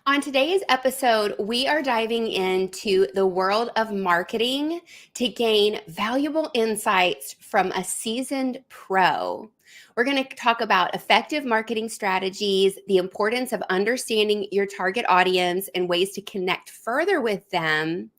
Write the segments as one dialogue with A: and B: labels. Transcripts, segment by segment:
A: On today's episode, we are diving into the world of marketing to gain valuable insights from a seasoned pro. We're going to talk about effective marketing strategies, the importance of understanding your target audience and ways to connect further with them,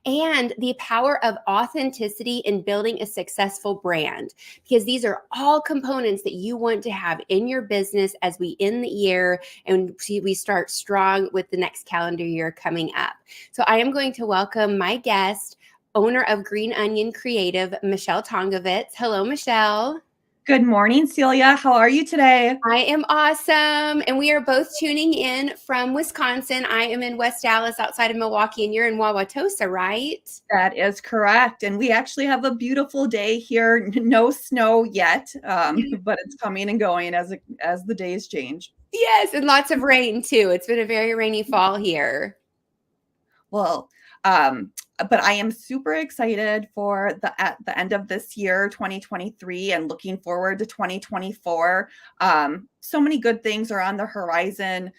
A: and the power of authenticity in building a successful brand, because these are all components that you want to have in your business as we end the year and we start strong with the next calendar year coming up. So I am going to welcome my guest, owner of Green Onion Creative, Michele Tonkovitz. Hello, Michele.
B: Good morning, Celia. How are you today?
A: I am awesome. And we are both tuning in from Wisconsin. I am in West Dallas outside of Milwaukee, and you're in Wauwatosa, right?
B: That is correct. And we actually have a beautiful day here. No snow yet, but it's coming and going as the days change.
A: Yes, and lots of rain too. It's been a very rainy fall here.
B: Well, but I am super excited for at the end of this year, 2023, and looking forward to 2024. So many good things are on the horizon,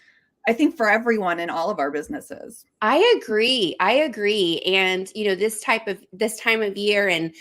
B: I think, for everyone in all of our businesses.
A: I agree. And this time of year, and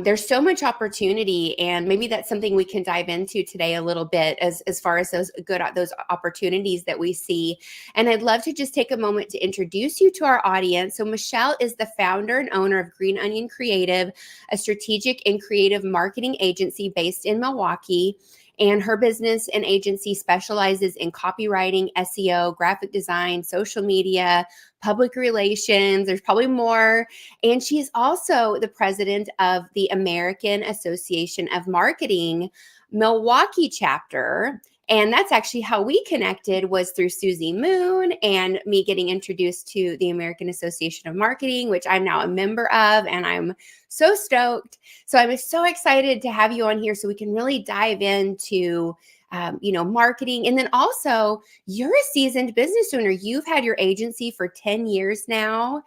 A: there's so much opportunity, and maybe that's something we can dive into today a little bit as far as those opportunities that we see. And I'd love to just take a moment to introduce you to our audience. So Michele is the founder and owner of Green Onion Creative, a strategic and creative marketing agency based in Milwaukee. And her business and agency specializes in copywriting, SEO, graphic design, social media, public relations. There's probably more. And she is also the president of the American Association of Marketing Milwaukee chapter. And that's actually how we connected, was through Susie Moon and me getting introduced to the American Association of Marketing, which I'm now a member of, and I'm so stoked. So I'm so excited to have you on here so we can really dive into marketing. And then also, you're a seasoned business owner. You've had your agency for 10 years now.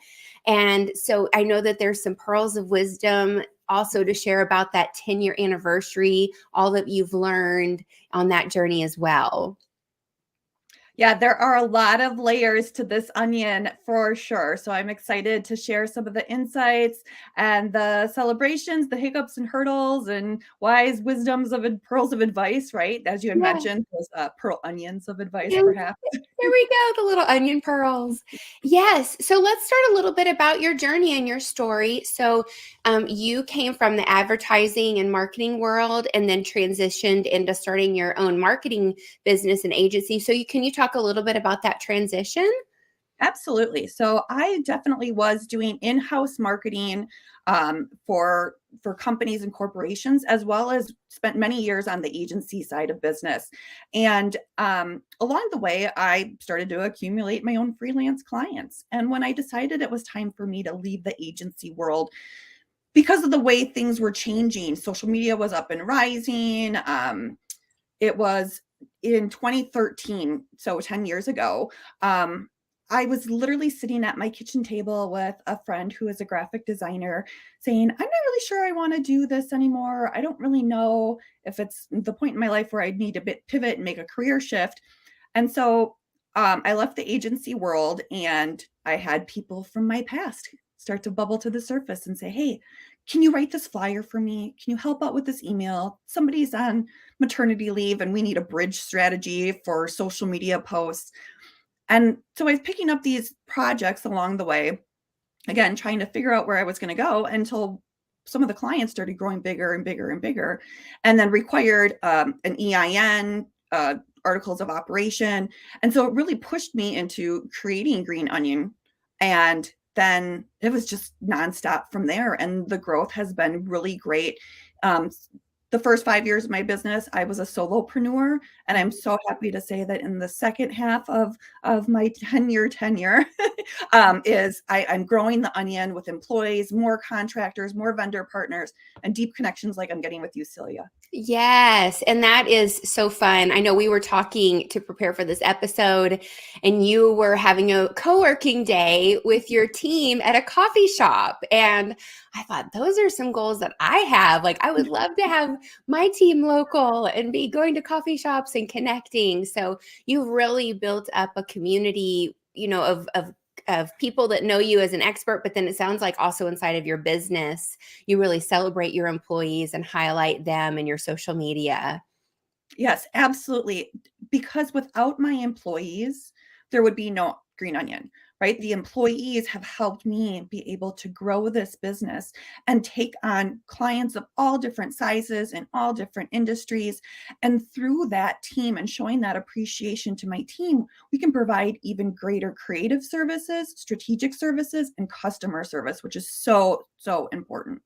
A: And so I know that there's some pearls of wisdom also to share about that 10-year anniversary, all that you've learned on that journey as well.
B: Yeah, there are a lot of layers to this onion for sure. So I'm excited to share some of the insights and the celebrations, the hiccups and hurdles, and wise wisdoms of pearls of advice, right? As you had mentioned, those pearl onions of advice, perhaps.
A: There we go, the little onion pearls. Yes. So let's start a little bit about your journey and your story. So you came from the advertising and marketing world and then transitioned into starting your own marketing business and agency. So can you talk a little bit about that transition?
B: Absolutely. So I definitely was doing in-house marketing for companies and corporations, as well as spent many years on the agency side of business. And along the way, I started to accumulate my own freelance clients. And when I decided it was time for me to leave the agency world, because of the way things were changing, social media was up and rising. It was in 2013, so 10 years ago. I was literally sitting at my kitchen table with a friend who is a graphic designer saying, I'm not really sure I want to do this anymore. I don't really know if it's the point in my life where I need to pivot and make a career shift. And so I left the agency world, and I had people from my past start to bubble to the surface and say, hey, can you write this flyer for me? Can you help out with this email? Somebody's on maternity leave and we need a bridge strategy for social media posts. And so I was picking up these projects along the way, again, trying to figure out where I was going to go, until some of the clients started growing bigger and bigger and bigger, and then required an EIN, articles of operation. And so it really pushed me into creating Green Onion. And then it was just nonstop from there. And the growth has been really great. The first 5 years of my business, I was a solopreneur, and I'm so happy to say that in the second half of my 10-year tenure, I'm growing the onion with employees, more contractors, more vendor partners, and deep connections like I'm getting with you, Celia.
A: Yes, and that is so fun. I know we were talking to prepare for this episode, and you were having a co-working day with your team at a coffee shop. And I thought, those are some goals that I have. Like, I would love to have my team local and be going to coffee shops and connecting. So you've really built up a community of people that know you as an expert, but then it sounds like also inside of your business, you really celebrate your employees and highlight them in your social media.
B: Yes, absolutely. Because without my employees, there would be no Green Onion, right? The employees have helped me be able to grow this business and take on clients of all different sizes and all different industries. And through that team and showing that appreciation to my team, we can provide even greater creative services, strategic services, and customer service, which is so, so important.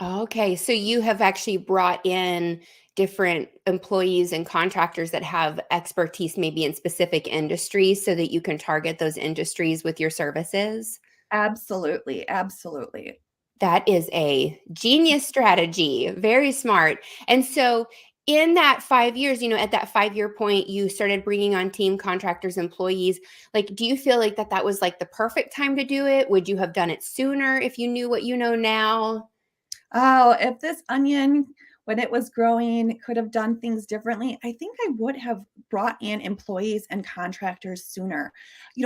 A: Okay, so you have actually brought in different employees and contractors that have expertise maybe in specific industries so that you can target those industries with your services?
B: Absolutely. Absolutely.
A: That is a genius strategy, very smart. And so in that 5 years, at that 5-year point, you started bringing on team contractors, employees. Like, do you feel like that was like the perfect time to do it? Would you have done it sooner if you knew what you know now?
B: Oh, if this onion, when it was growing, could have done things differently, I think I would have brought in employees and contractors sooner.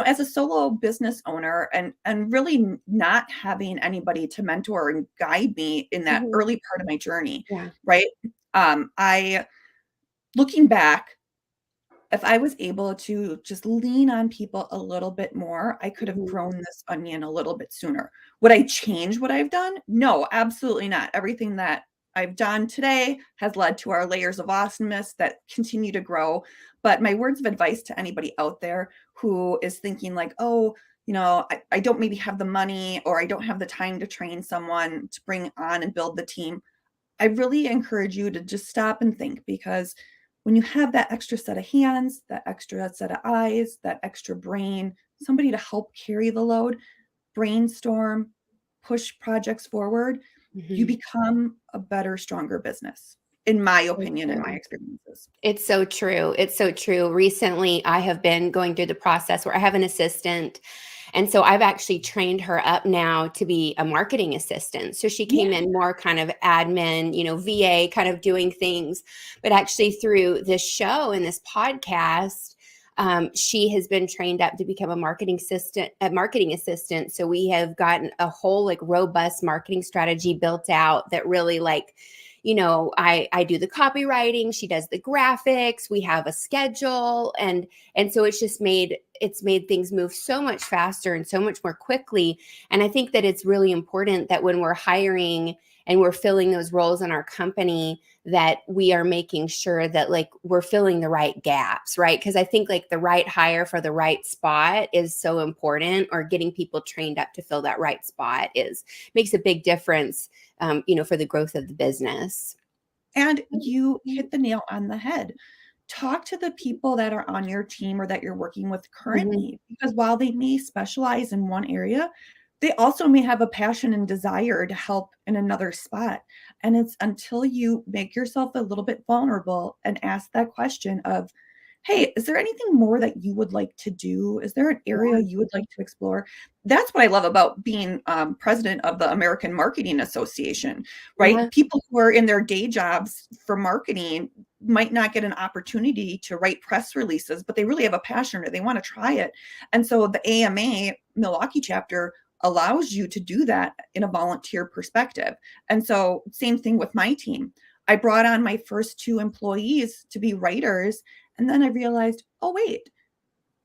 B: As a solo business owner and really not having anybody to mentor and guide me in that
A: Mhm.
B: early part of my journey,
A: Yeah.
B: right? I looking back, if I was able to just lean on people a little bit more, I could have
A: Mhm.
B: grown this onion a little bit sooner. Would I change what I've done? No, absolutely not. Everything that I've done today has led to our layers of awesomeness that continue to grow. But my words of advice to anybody out there who is thinking like, oh, I don't maybe have the money or I don't have the time to train someone to bring on and build the team. I really encourage you to just stop and think, because when you have that extra set of hands, that extra set of eyes, that extra brain, somebody to help carry the load, brainstorm, push projects forward, you
A: Mhm.
B: become a better, stronger business, in my
A: So
B: opinion and my
A: true.
B: experiences.
A: It's so true. It's so true. Recently, I have been going through the process where I have an assistant. And so I've actually trained her up now to be a marketing assistant. So she came
B: Yeah.
A: in more kind of admin, VA kind of doing things. But actually, through this show and this podcast, she has been trained up to become a marketing assistant. So we have gotten a whole like robust marketing strategy built out that really like I do the copywriting, she does the graphics, we have a schedule, and so it's made things move so much faster and so much more quickly. And I think that it's really important that when we're hiring and we're filling those roles in our company, that we are making sure that like we're filling the right gaps, right? Because I think like the right hire for the right spot is so important, or getting people trained up to fill that right spot is makes a big difference, for the growth of the business.
B: And you hit the nail on the head. Talk to the people that are on your team or that you're working with
A: Mhm.
B: currently, because while they may specialize in one area, they also may have a passion and desire to help in another spot. And it's until you make yourself a little bit vulnerable and ask that question of, hey, is there anything more that you would like to do? Is there an area
A: Yeah.
B: you would like to explore? That's what I love about being president of the American Marketing Association, right?
A: Yeah.
B: People who are in their day jobs for marketing might not get an opportunity to write press releases, but they really have a passion or they want to try it. And so the AMA Milwaukee chapter allows you to do that in a volunteer perspective. And so, same thing with my team. I brought on my first two employees to be writers. And then I realized, oh, wait,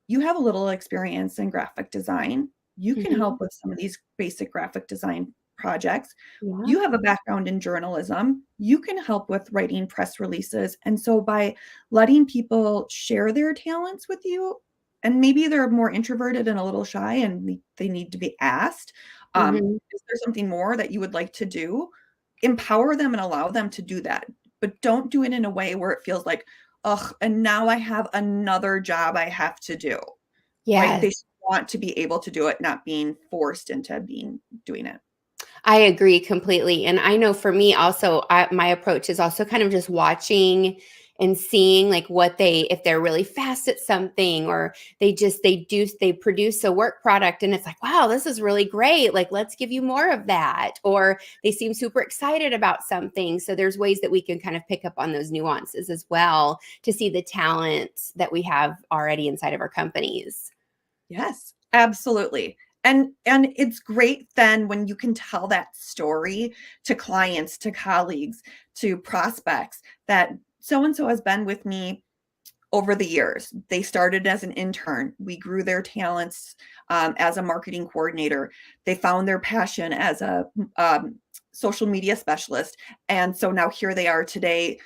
B: you have a little experience in graphic design. You can
A: Mhm.
B: help with some of these basic graphic design projects.
A: Yeah.
B: You have a background in journalism. You can help with writing press releases. And so by letting people share their talents with you, and maybe they're more introverted and a little shy and they need to be asked,
A: Mhm.
B: is there something more that you would like to do? Empower them and allow them to do that. But don't do it in a way where it feels like, ugh, and now I have another job I have to do, right? They
A: Yes.
B: want to be able to do it, not being forced into doing it.
A: I agree completely. And I know for me also, my approach is also kind of just watching and seeing like if they're really fast at something, or they produce a work product and it's like, wow, this is really great. Like, let's give you more of that. Or they seem super excited about something. So there's ways that we can kind of pick up on those nuances as well to see the talent that we have already inside of our companies.
B: Yes, absolutely. And it's great then when you can tell that story to clients, to colleagues, to prospects that so and so has been with me over the years. They started as an intern. We grew their talents as a marketing coordinator. They found their passion as a social media specialist. And so now here they are today,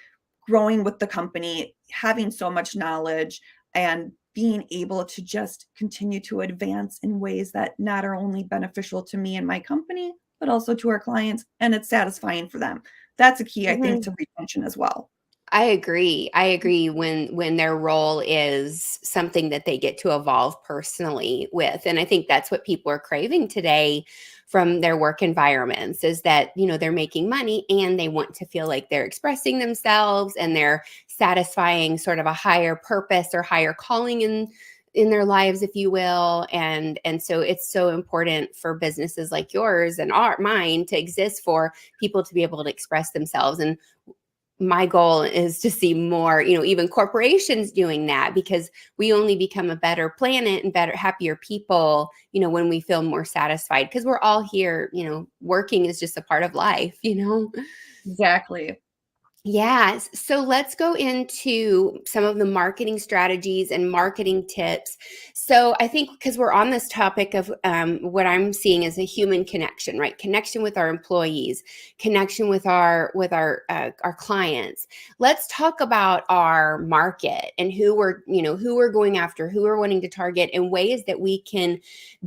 B: growing with the company, having so much knowledge, and being able to just continue to advance in ways that not are only beneficial to me and my company, but also to our clients. And it's satisfying for them. That's a key, I think,
A: Mhm.
B: to retention as well.
A: I agree. I agree when their role is something that they get to evolve personally with. And I think that's what people are craving today from their work environments is that, they're making money and they want to feel like they're expressing themselves and they're satisfying sort of a higher purpose or higher calling in their lives, if you will. And so it's so important for businesses like yours and mine to exist for people to be able to express themselves. And my goal is to see more, even corporations doing that because we only become a better planet and better, happier people, when we feel more satisfied because we're all here, working is just a part of life.
B: Exactly.
A: Yes. So let's go into some of the marketing strategies and marketing tips. So I think because we're on this topic of what I'm seeing as a human connection, right? Connection with our employees, connection with our clients. Let's talk about our market and who we're going after, who we're wanting to target, and ways that we can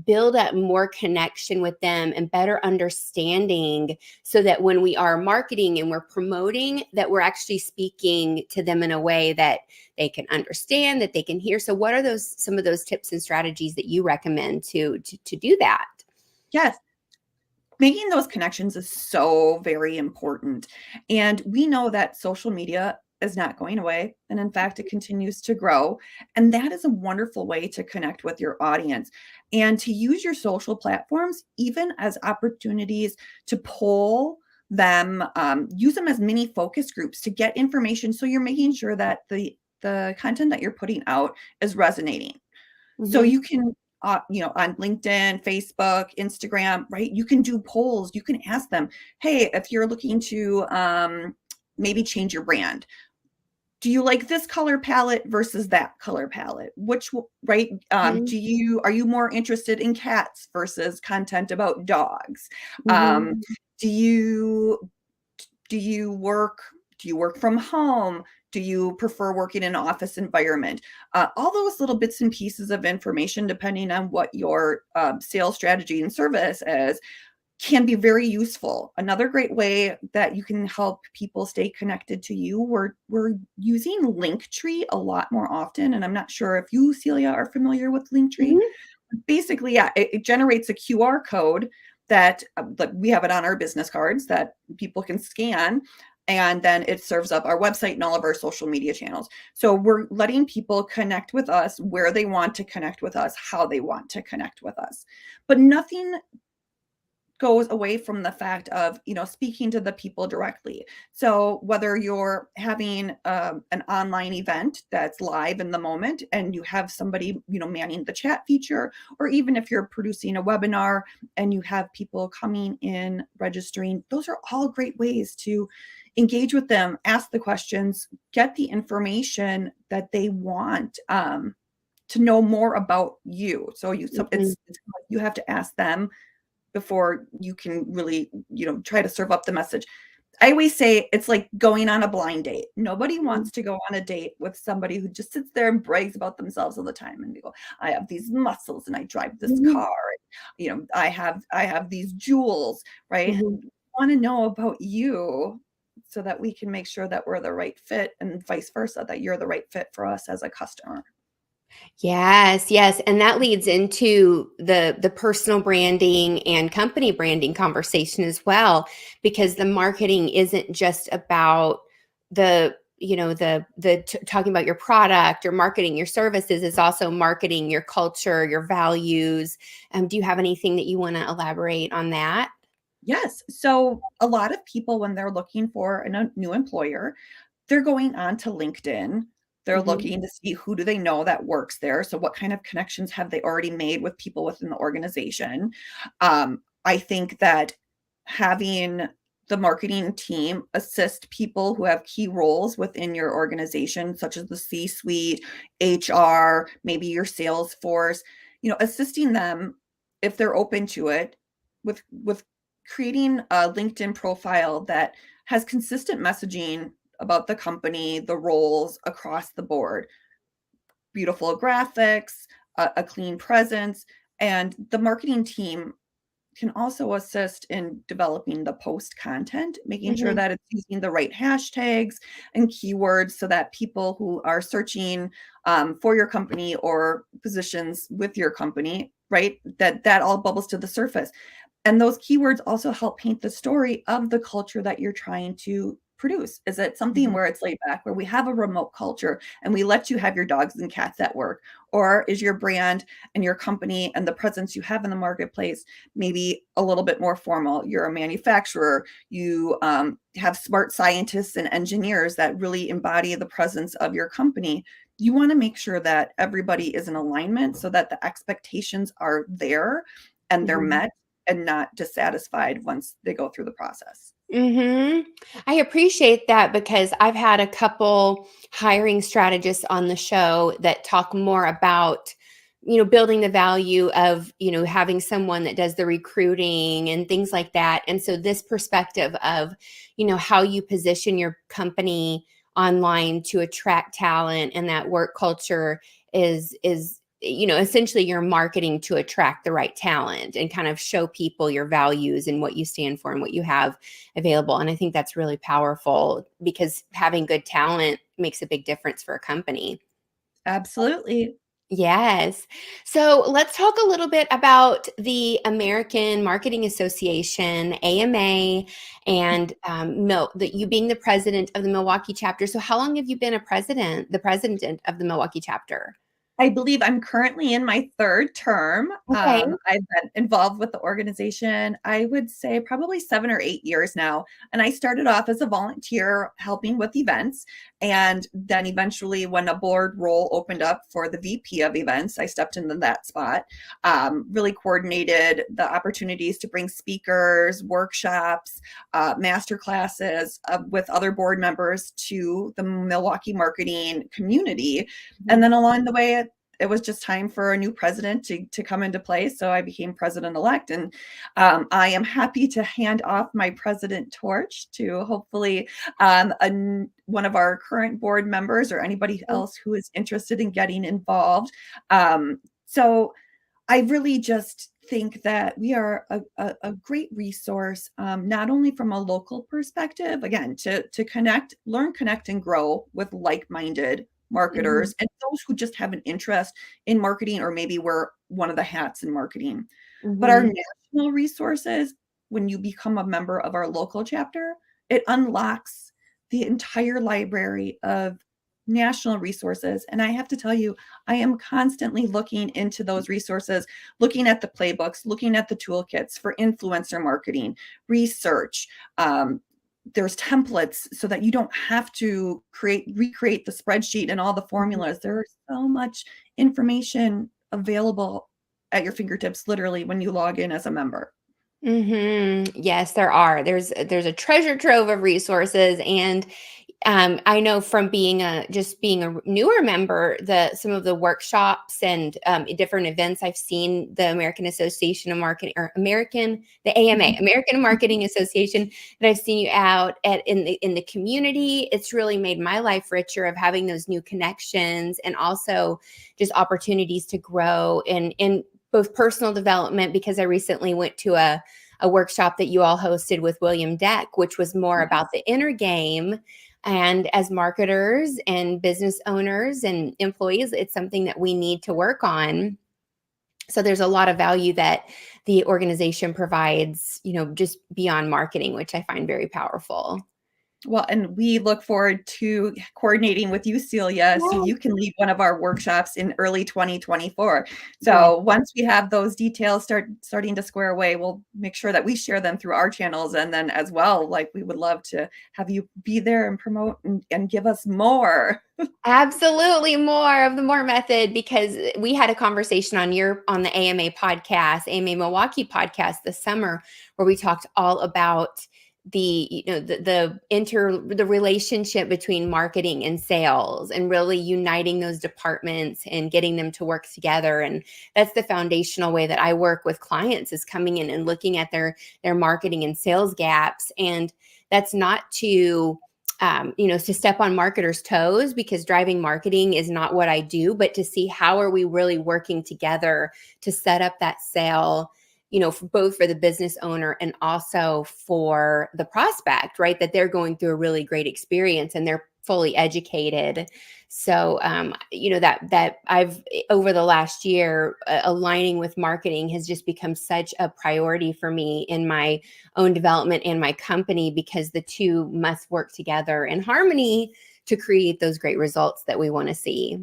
A: build up more connection with them and better understanding so that when we are marketing and we're promoting that we're actually speaking to them in a way that they can understand, that they can hear. So what are some of those tips and strategies that you recommend to do that?
B: Yes. Making those connections is so very important. And we know that social media is not going away. And in fact, it continues to grow. And that is a wonderful way to connect with your audience and to use your social platforms even as opportunities to poll them, use them as mini focus groups to get information. So you're making sure that the content that you're putting out is resonating. So
A: Mm-hmm.
B: you can, on LinkedIn, Facebook, Instagram, right? You can do polls. You can ask them, hey, if you're looking to maybe change your brand, do you like this color palette versus that color palette? Right? Are you more interested in cats versus content about dogs? Um,
A: Mm-hmm.
B: do you do you work do you work from home? Do you prefer working in an office environment? All those little bits and pieces of information, depending on what your sales strategy and service is, can be very useful. Another great way that you can help people stay connected to you, we're using Linktree a lot more often, and I'm not sure if you, Celia, are familiar with Linktree.
A: Mm-hmm.
B: Basically, yeah, it generates a QR code that we have it on our business cards that people can scan, and then it serves up our website and all of our social media channels. So we're letting people connect with us where they want to connect with us, how they want to connect with us. But nothing goes away from the fact of speaking to the people directly. So whether you're having an online event that's live in the moment and you have somebody manning the chat feature, or even if you're producing a webinar and you have people coming in registering, those are all great ways to engage with them, ask the questions, get the information that they want, to know more about you. So
A: Mm-hmm.
B: it's like you have to ask them before you can really, try to serve up the message. I always say it's like going on a blind date. Nobody wants to go on a date with somebody who just sits there and brags about themselves all the time and they go, I have these muscles and I drive this
A: Mm-hmm.
B: car. I have these jewels, right?
A: Mm-hmm.
B: We want to know about you so that we can make sure that we're the right fit and vice versa, that you're the right fit for us as a customer.
A: Yes, yes, and that leads into the personal branding and company branding conversation as well, because the marketing isn't just about talking about your product or marketing your services. It's also marketing your culture, your values. Do you have anything that you want to elaborate on that?
B: Yes. So a lot of people, when they're looking for a new employer, they're going on to LinkedIn. They're
A: Mhm.
B: looking to see who do they know that works there. So what kind of connections have they already made with people within the organization? I think that having the marketing team assist people who have key roles within your organization, such as the C-suite, HR, maybe your sales force, assisting them if they're open to it with creating a LinkedIn profile that has consistent messaging about the company, the roles across the board, beautiful graphics, a clean presence, and the marketing team can also assist in developing the post content, making sure
A: Mhm.
B: that it's using the right hashtags and keywords so that people who are searching for your company or positions with your company, right, that all bubbles to the surface. And those keywords also help paint the story of the culture that you're trying to produce. Is it something
A: Mhm.
B: where it's laid back, where we have a remote culture and we let you have your dogs and cats at work? Or is your brand and your company and the presence you have in the marketplace maybe a little bit more formal? You're a manufacturer, you have smart scientists and engineers that really embody the presence of your company. You want to make sure that everybody is in alignment so that the expectations are there and they're
A: Mhm.
B: met and not dissatisfied once they go through the process.
A: Mhm. I appreciate that because I've had a couple hiring strategists on the show that talk more about, building the value of, having someone that does the recruiting and things like that. And so this perspective of, how you position your company online to attract talent and that work culture is essentially you're marketing to attract the right talent and kind of show people your values and what you stand for and what you have available. And I think that's really powerful because having good talent makes a big difference for a company.
B: Absolutely.
A: Yes. So let's talk a little bit about the American Marketing Association, AMA, and that you being the president of the Milwaukee chapter. So how long have you been the president of the Milwaukee chapter?
B: I believe I'm currently in my third term.
A: Okay.
B: I've been involved with the organization, I would say probably 7 or 8 years now. And I started off as a volunteer helping with events. And then eventually, when a board role opened up for the VP of events, I stepped into that spot, really coordinated the opportunities to bring speakers, workshops, master classes with other board members to the Milwaukee marketing community. And
A: Mhm.
B: then along the way, it was just time for a new president to come into place. So I became president elect. And I am happy to hand off my president torch to hopefully one of our current board members or anybody else who is interested in getting involved. So I really just think that we are a great resource, not only from a local perspective, again, to connect, learn, connect, and grow with like-minded
A: Mhm.
B: marketers and those who just have an interest in marketing or maybe wear one of the hats in marketing. But our
A: Mhm.
B: national resources, when you become a member of our local chapter, it unlocks the entire library of national resources. And I have to tell you, I am constantly looking into those resources, looking at the playbooks, looking at the toolkits for influencer marketing, research. There's templates so that you don't have to recreate the spreadsheet and all the
A: Mhm.
B: formulas. There's so much information available at your fingertips, literally, when you log in as a member.
A: Yes, there are. There's a treasure trove of resources, and I know from being a newer member, the some of the workshops and different events I've seen the American Association of Marketing or the AMA, American Marketing Association, that I've seen you out in the community. It's really made my life richer of having those new connections and also just opportunities to grow in both personal development because I recently went to a workshop that you all hosted with William Deck, which was more about the inner game. And as marketers and business owners and employees, it's something that we need to work on. So there's a lot of value that the organization provides, just beyond marketing, which I find very powerful.
B: Well, and we look forward to coordinating with you, Celia, so
A: Yeah.
B: you can lead one of our workshops in early 2024.
A: Yeah.
B: So once we have those details starting to square away, we'll make sure that we share them through our channels. And then as well, like we would love to have you be there and promote and give us more.
A: Absolutely more of the more method, because we had a conversation on the AMA podcast, AMA Milwaukee podcast this summer, where we talked all about the relationship between marketing and sales, and really uniting those departments and getting them to work together. And that's the foundational way that I work with clients, is coming in and looking at their marketing and sales gaps. And that's not to step on marketers' toes, because driving marketing is not what I do, but to see how are we really working together to set up that sale, both for the business owner and also for the prospect, right? That they're going through a really great experience and they're fully educated. So, that I've, over the last year, aligning with marketing has just become such a priority for me in my own development and my company, because the two must work together in harmony to create those great results that we want to see.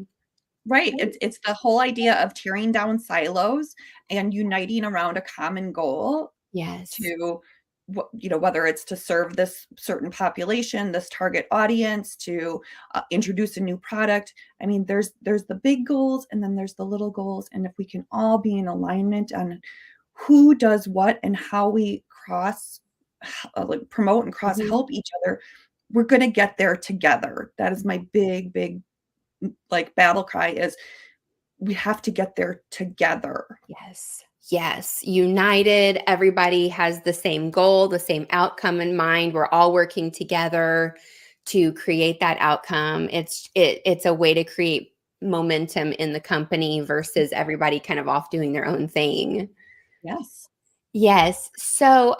B: Right. It's the whole idea of tearing down silos and uniting around a common goal
A: Yes.
B: to whether it's to serve this certain population, this target audience, to introduce a new product. I mean, there's the big goals and then there's the little goals, and if we can all be in alignment on who does what and how we like promote and cross
A: Mhm.
B: help each other, we're going to get there together. That is my big like battle cry, is we have to get there together.
A: Yes. Yes. United. Everybody has the same goal, the same outcome in mind. We're all working together to create that outcome. It's a way to create momentum in the company versus everybody kind of off doing their own thing.
B: Yes.
A: Yes. So,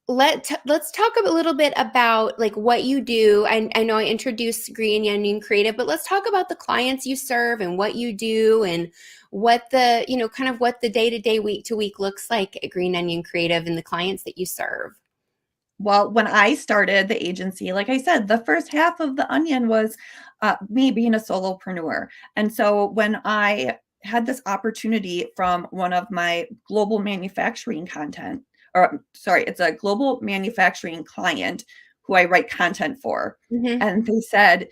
A: let's talk a little bit about like what you do. I know I introduced Green Onion Creative, but let's talk about the clients you serve and what you do, and what the, kind of what the day-to-day, week-to-week looks like at Green Onion Creative and the clients that you serve.
B: Well, when I started the agency, like I said, the first half of the onion was me being a solopreneur. And so when I had this opportunity from one of my global manufacturing content, or sorry, it's a global manufacturing client who I write content for.
A: Hmm.
B: And they said,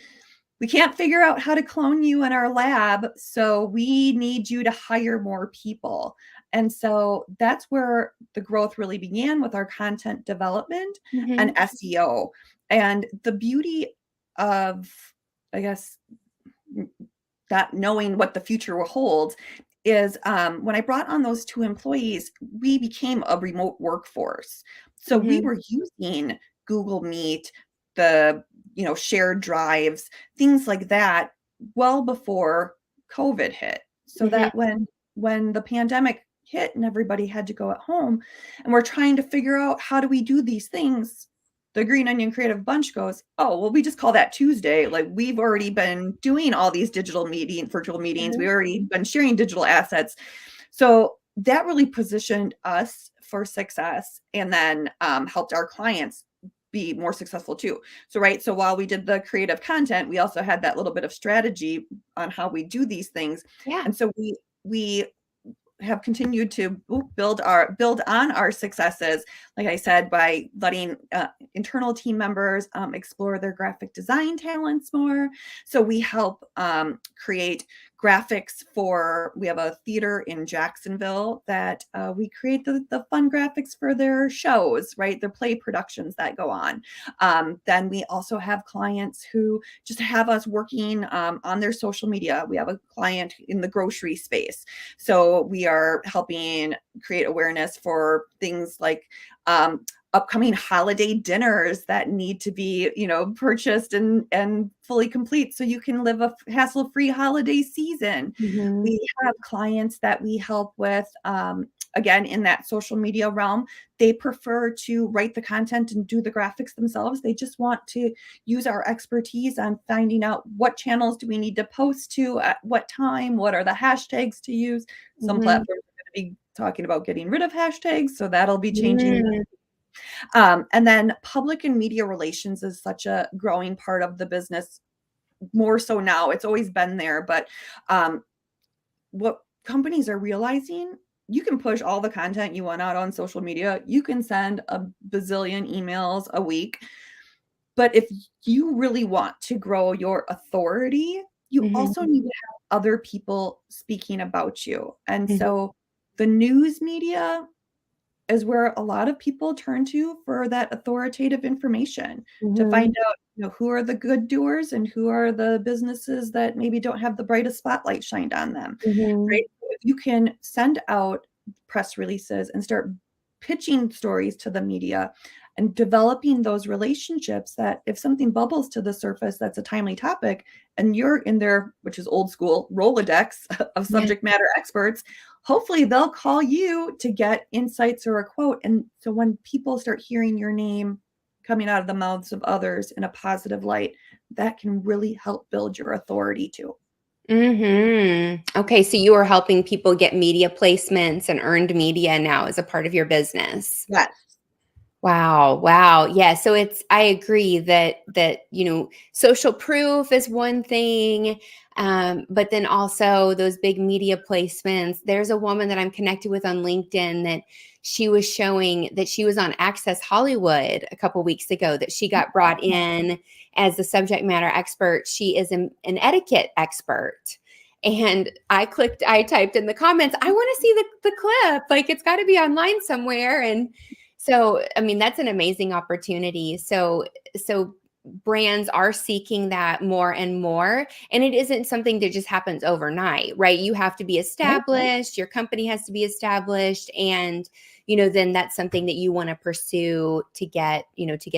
B: we can't figure out how to clone you in our lab, so we need you to hire more people. And so that's where the growth really began with our content development and
A: Hmm.
B: SEO. And the beauty of, I guess, that knowing what the future will hold is when I brought on those two employees, we became a remote workforce. So we
A: Hmm.
B: were using Google Meet, the shared drives, things like that, well before COVID hit. So
A: Hmm.
B: that when the pandemic hit and everybody had to go at home, and we're trying to figure out how do we do these things, the Green Onion Creative Bunch goes, oh, well, we just call that Tuesday. Like, we've already been doing all these virtual meetings.
A: Hmm.
B: We've already been sharing digital assets. So that really positioned us for success, and then helped our clients be more successful too. So, right. So while we did the creative content, we also had that little bit of strategy on how we do these things.
A: Yeah.
B: And so we have continued to build on our successes, like I said, by letting internal team members explore their graphic design talents more. So we help create graphics for, we have a theater in Jacksonville that we create the fun graphics for their shows, right? Their play productions that go on. Then we also have clients who just have us working on their social media. We have a client in the grocery space, so we are helping create awareness for things like upcoming holiday dinners that need to be, purchased and fully complete so you can live a hassle-free holiday season.
A: Hmm.
B: We have clients that we help with, again, in that social media realm. They prefer to write the content and do the graphics themselves. They just want to use our expertise on finding out what channels do we need to post to at what time, what are the hashtags to use. Some
A: Hmm.
B: platforms are going to be talking about getting rid of hashtags, so that'll be changing.
A: Mm.
B: And then public and media relations is such a growing part of the business, more so now. It's always been there, but what companies are realizing, you can push all the content you want out on social media. You can send a bazillion emails a week. But if you really want to grow your authority, you also
A: Mhm.
B: need to have other people speaking about you. And
A: Mhm.
B: so the news media is where a lot of people turn to for that authoritative information, to find
A: Mhm.
B: out, who are the good doers and who are the businesses that maybe don't have the brightest spotlight shined on them,
A: Mhm.
B: right? So if you can send out press releases and start pitching stories to the media and developing those relationships, that if something bubbles to the surface that's a timely topic and you're in there, which is old school Rolodex of
A: Yeah.
B: subject matter experts, hopefully they'll call you to get insights or a quote. And so when people start hearing your name coming out of the mouths of others in a positive light, that can really help build your authority too.
A: Mhm. Okay, so you are helping people get media placements and earned media now as a part of your business.
B: Yes.
A: Wow, wow. Yeah, so it's I agree that social proof is one thing, but then also those big media placements. There's a woman that I'm connected with on LinkedIn that she was showing that she was on Access Hollywood a couple weeks ago, that she got brought in as the subject matter expert. She is an etiquette expert. And I typed in the comments, I want to see the clip. Like it's got to be online somewhere. And so, I mean, that's an amazing opportunity. So brands are seeking that more and more, and it isn't something that just happens overnight, right? You have to be
B: Right.
A: established, your company has to be established, and then that's something that you want to pursue to get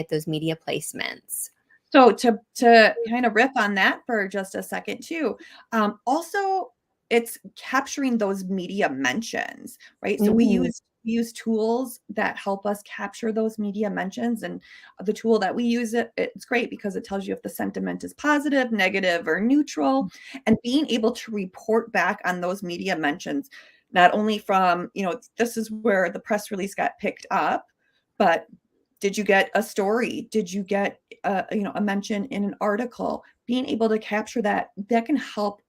A: those media placements.
B: So to kind of riff on that for just a second too, also it's capturing those media mentions, right? So we
A: Mhm.
B: use tools that help us capture those media mentions, and the tool that we use, it's great because it tells you if the sentiment is positive, negative, or neutral, and being able to report back on those media mentions, not only from, this is where the press release got picked up, but did you get a story? Did you get a mention in an article? Being able to capture that can help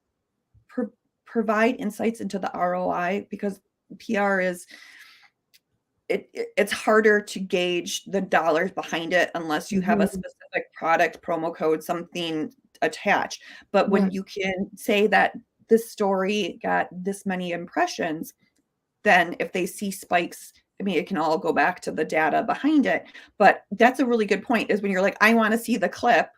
B: pro- provide insights into the ROI, because PR is it's harder to gauge the dollars behind it unless you have a
A: Mhm.
B: specific product promo code, something attached. But
A: Yeah.
B: when you can say that this story got this many impressions, then if they see spikes, I mean, it can all go back to the data behind it. But that's a really good point, is when you're like, I want to see the clip,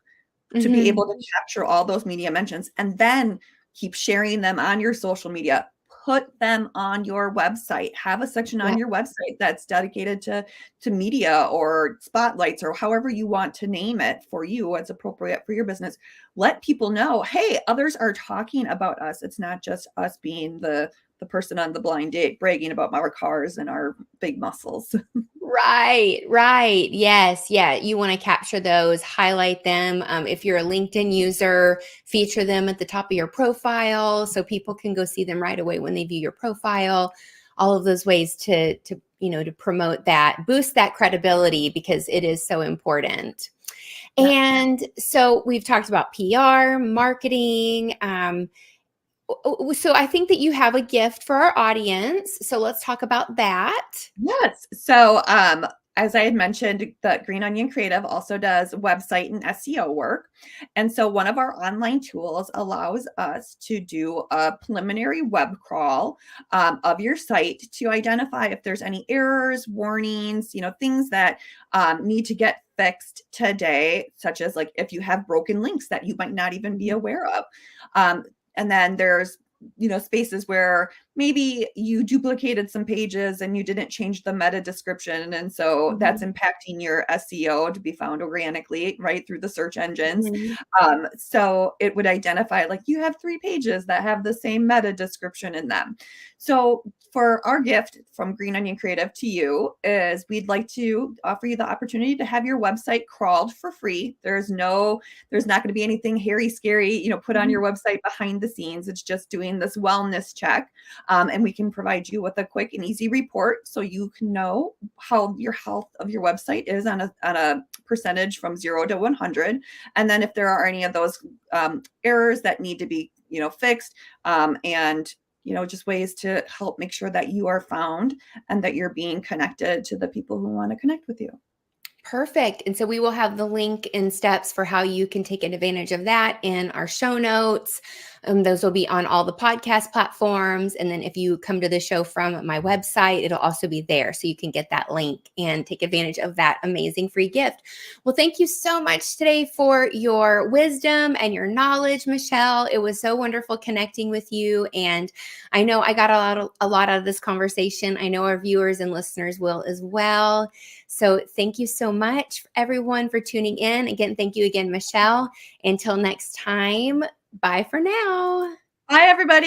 B: to be
A: Mhm.
B: able to capture all those media mentions and then keep sharing them on your social media. Put them on your website. Have a section
A: Yeah.
B: on your website that's dedicated to media or spotlights or however you want to name it for you, what's appropriate for your business. Let people know, hey, others are talking about us. It's not just us being the person on the blind date bragging about our cars and our big muscles.
A: Right, right. Yes, yeah. You want to capture those, highlight them. If you're a LinkedIn user, feature them at the top of your profile so people can go see them right away when they view your profile. All of those ways to promote that, boost that credibility because it is so important.
B: Yeah.
A: And so we've talked about PR, marketing. So I think that you have a gift for our audience. So let's talk about that.
B: Yes. So, as I had mentioned, the Green Onion Creative also does website and SEO work. And so, one of our online tools allows us to do a preliminary web crawl of your site to identify if there's any errors, warnings, things that need to get fixed today, such as like if you have broken links that you might not even be aware of. Um, and then there's spaces where maybe you duplicated some pages and you didn't change the meta description. And so that's
A: Mhm.
B: impacting your SEO to be found organically, right, through the search engines.
A: Mhm.
B: So it would identify like you have 3 pages that have the same meta description in them. So for our gift from Green Onion Creative to you is we'd like to offer you the opportunity to have your website crawled for free. There's not going to be anything hairy, scary, put on your website behind the scenes. It's just doing this wellness check. And we can provide you with a quick and easy report so you can know how your health of your website is on a percentage from 0 to 100. And then if there are any of those errors that need to be, fixed, and just ways to help make sure that you are found and that you're being connected to the people who want to connect with you.
A: Perfect. And so we will have the link and steps for how you can take advantage of that in our show notes. Those will be on all the podcast platforms. And then if you come to the show from my website, it'll also be there. So you can get that link and take advantage of that amazing free gift. Well, thank you so much today for your wisdom and your knowledge, Michele. It was so wonderful connecting with you. And I know I got a lot out of this conversation. I know our viewers and listeners will as well. So thank you so much, everyone, for tuning in. Again, thank you again, Michele. Until next time, bye for now.
B: Bye, everybody.